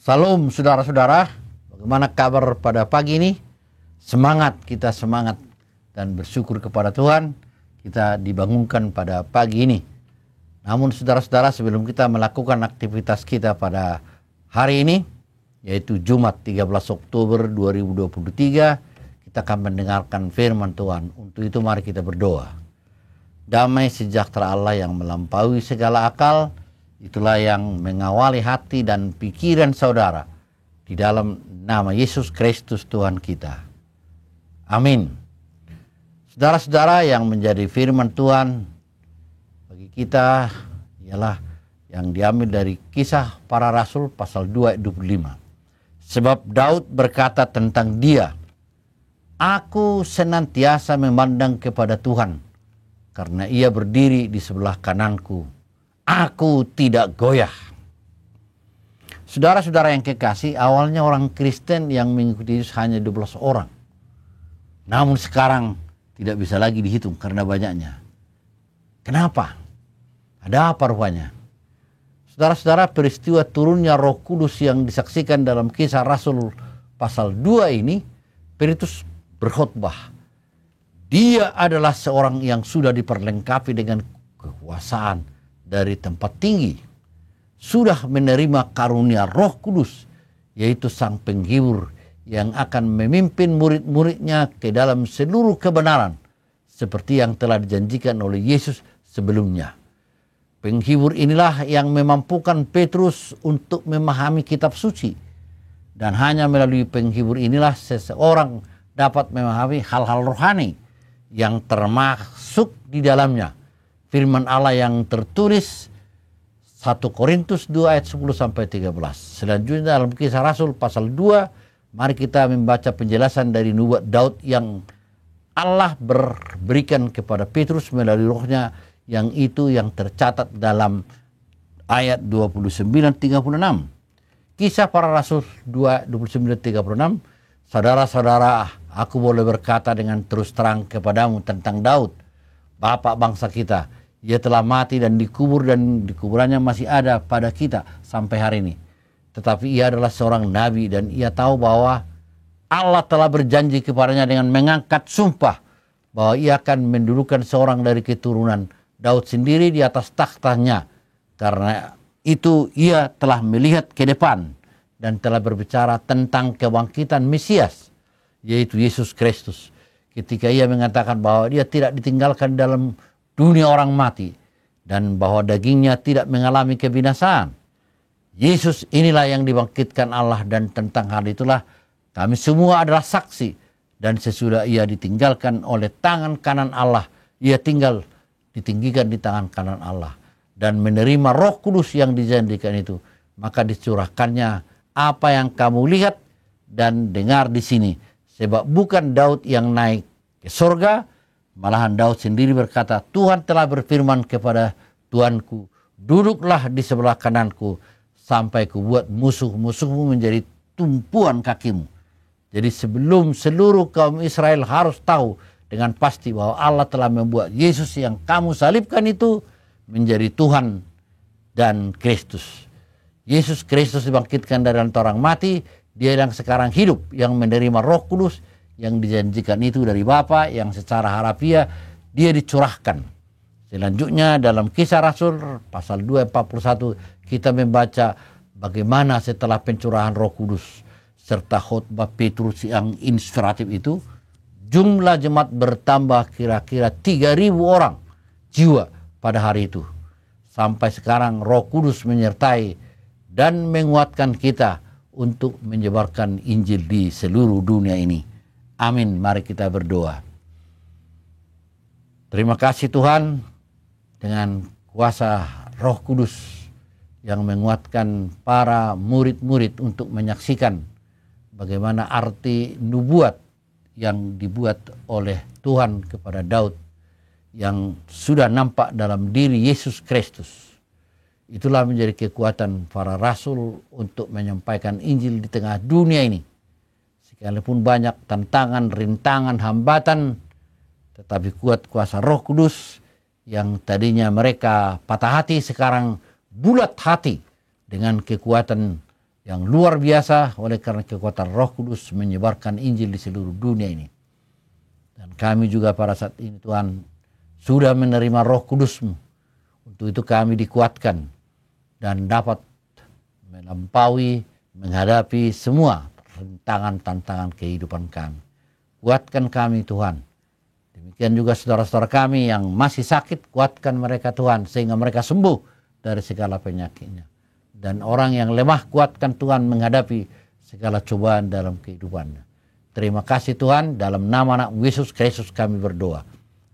Salam saudara-saudara, bagaimana kabar pada pagi ini? Kita semangat dan bersyukur kepada Tuhan, kita dibangunkan pada pagi ini. Namun saudara-saudara, sebelum kita melakukan aktivitas kita pada hari ini, yaitu Jumat 13 Oktober 2023, kita akan mendengarkan firman Tuhan. Untuk itu mari kita berdoa. Damai sejahtera Allah yang melampaui segala akal, itulah yang mengawali hati dan pikiran saudara di dalam nama Yesus Kristus Tuhan kita. Amin. Saudara-saudara, yang menjadi firman Tuhan bagi kita ialah yang diambil dari Kisah Para Rasul pasal 2 ayat 25. Sebab Daud berkata tentang dia, "Aku senantiasa memandang kepada Tuhan, karena ia berdiri di sebelah kananku. Aku tidak goyah." Saudara-saudara yang kekasih, awalnya orang Kristen yang mengikuti Yesus hanya 12 orang. Namun sekarang tidak bisa lagi dihitung karena banyaknya. Kenapa? Ada apa rupanya? Saudara-saudara, peristiwa turunnya Roh Kudus yang disaksikan dalam Kisah Rasul pasal 2 ini, Petrus berkhotbah. Dia adalah seorang yang sudah diperlengkapi dengan kekuasaan dari tempat tinggi, sudah menerima karunia Roh Kudus, yaitu Sang Penghibur yang akan memimpin murid-muridnya ke dalam seluruh kebenaran, seperti yang telah dijanjikan oleh Yesus sebelumnya. Penghibur inilah yang memampukan Petrus untuk memahami kitab suci, dan hanya melalui penghibur inilah seseorang dapat memahami hal-hal rohani yang termasuk di dalamnya firman Allah yang tertulis 1 Korintus 2 ayat 10-13. Selanjutnya dalam Kisah Rasul pasal 2, mari kita membaca penjelasan dari nubuat Daud yang Allah berikan kepada Petrus melalui rohnya, yang itu yang tercatat dalam ayat 29-36. Kisah Para Rasul 2, 29-36. Saudara-saudara, aku boleh berkata dengan terus terang kepadamu tentang Daud, bapak bangsa kita. Ia telah mati dan dikubur, dan di kuburannya masih ada pada kita sampai hari ini. Tetapi ia adalah seorang nabi, dan ia tahu bahwa Allah telah berjanji kepadanya dengan mengangkat sumpah bahwa ia akan mendudukan seorang dari keturunan Daud sendiri di atas takhtanya. Karena itu ia telah melihat ke depan dan telah berbicara tentang kebangkitan Mesias, yaitu Yesus Kristus. Ketika ia mengatakan bahwa dia tidak ditinggalkan dalam dunia orang mati, dan bahwa dagingnya tidak mengalami kebinasaan. Yesus inilah yang dibangkitkan Allah, dan tentang hal itulah kami semua adalah saksi. Dan sesudah ia ditinggalkan oleh tangan kanan Allah, ia tinggal ditinggikan di tangan kanan Allah, dan menerima Roh Kudus yang dijanjikan itu. Maka dicurahkannya apa yang kamu lihat dan dengar di sini. Sebab bukan Daud yang naik ke surga, malahan Daud sendiri berkata, Tuhan telah berfirman kepada Tuanku, duduklah di sebelah kananku sampai kubuat musuh-musuhmu menjadi tumpuan kakimu. Jadi sebelum seluruh kaum Israel harus tahu dengan pasti bahwa Allah telah membuat Yesus yang kamu salibkan itu menjadi Tuhan dan Kristus. Yesus Kristus dibangkitkan dari antara orang mati, dia yang sekarang hidup, yang menerima Roh Kudus yang dijanjikan itu dari Bapa, yang secara harafiah dia dicurahkan. Selanjutnya dalam Kisah Rasul pasal 2:41 kita membaca bagaimana setelah pencurahan Roh Kudus serta khotbah Petrus yang inspiratif itu, jumlah jemaat bertambah kira-kira 3.000 orang jiwa pada hari itu. Sampai sekarang Roh Kudus menyertai dan menguatkan kita untuk menyebarkan Injil di seluruh dunia ini. Amin. Mari kita berdoa. Terima kasih Tuhan, dengan kuasa Roh Kudus yang menguatkan para murid-murid untuk menyaksikan bagaimana arti nubuat yang dibuat oleh Tuhan kepada Daud yang sudah nampak dalam diri Yesus Kristus. Itulah menjadi kekuatan para rasul untuk menyampaikan Injil di tengah dunia ini. Sekalipun banyak tantangan, rintangan, hambatan, tetapi kuat kuasa Roh Kudus yang tadinya mereka patah hati sekarang bulat hati dengan kekuatan yang luar biasa oleh karena kekuatan Roh Kudus menyebarkan Injil di seluruh dunia ini. Dan kami juga pada saat ini Tuhan sudah menerima Roh Kudus-Mu. Untuk itu kami dikuatkan dan dapat melampaui, menghadapi semua rintangan-tantangan kehidupan kami. Kuatkan kami Tuhan. Demikian juga saudara-saudara kami yang masih sakit, kuatkan mereka Tuhan sehingga mereka sembuh dari segala penyakitnya. Dan orang yang lemah, kuatkan Tuhan menghadapi segala cobaan dalam kehidupannya. Terima kasih Tuhan, dalam nama anak Yesus Kristus kami berdoa.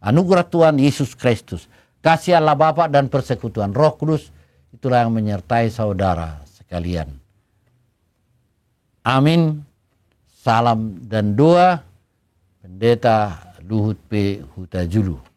Anugerah Tuhan Yesus Kristus, kasih Allah Bapa dan persekutuan Roh Kudus, itulah yang menyertai saudara sekalian. Amin. Salam dan doa, Pendeta Luhut P. Huta Julu.